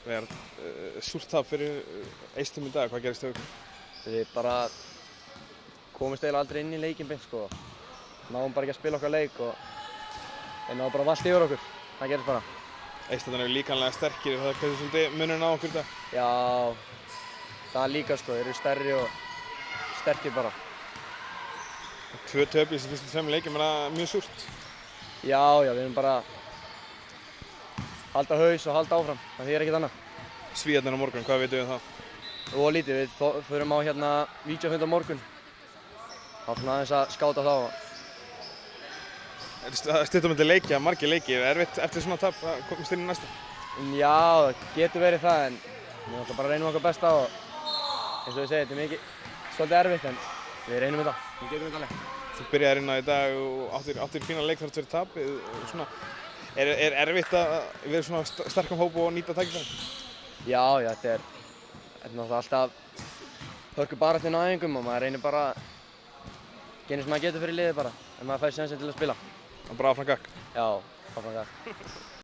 Veigar, súrt tap fyrir Eistum í dag, hvað gerist hjá ykkur? Við bara komumst eiginlega aldrei inn í leikinn beint sko. Náðum bara ekki að spila okkar leik og þeir náðu bara valt yfir okkur. Það gerist bara. Eistarnir eru líkamlega sterkir, er það kannski svolítið munurinn á okkur í dag? Já, það líka sko. Þeir eru stærri og sterkir bara. 2 töp í þessum fyrstu 3 leikjum, er það mjög súrt? Já, við erum bara halda haus og halda áfram. Það þýðir ekkert annað. Svíarnir á morgun, hvað veitum við um það? Og lítið, við förum á hérna vídeófund á morgun. Þá svona aðeins að skáta þá. Styttum til leikja, margir leikir, er erfitt eftir svona tap að komast inn í næsta? Já, það getur verið það en við náttúrulega bara reynum okkar besta og eins og við segja, þetta er svolítið erfitt en við reynum þetta. Við getum þetta alveg. Þú byrjaðir inn á í dag og áttir fínan leik þar fyrir tapið og svona. Er erfitt að vera svona sterkum hóp og nýta tækifærin? Já, þetta er náttúrulega alltaf hörku baráttan á æfingum og maður reynir bara að gera eins og maður getur fyrir liðið bara en maður fær sénsinn til að spila. Og bara áfram gakk? Já, áfram gakk.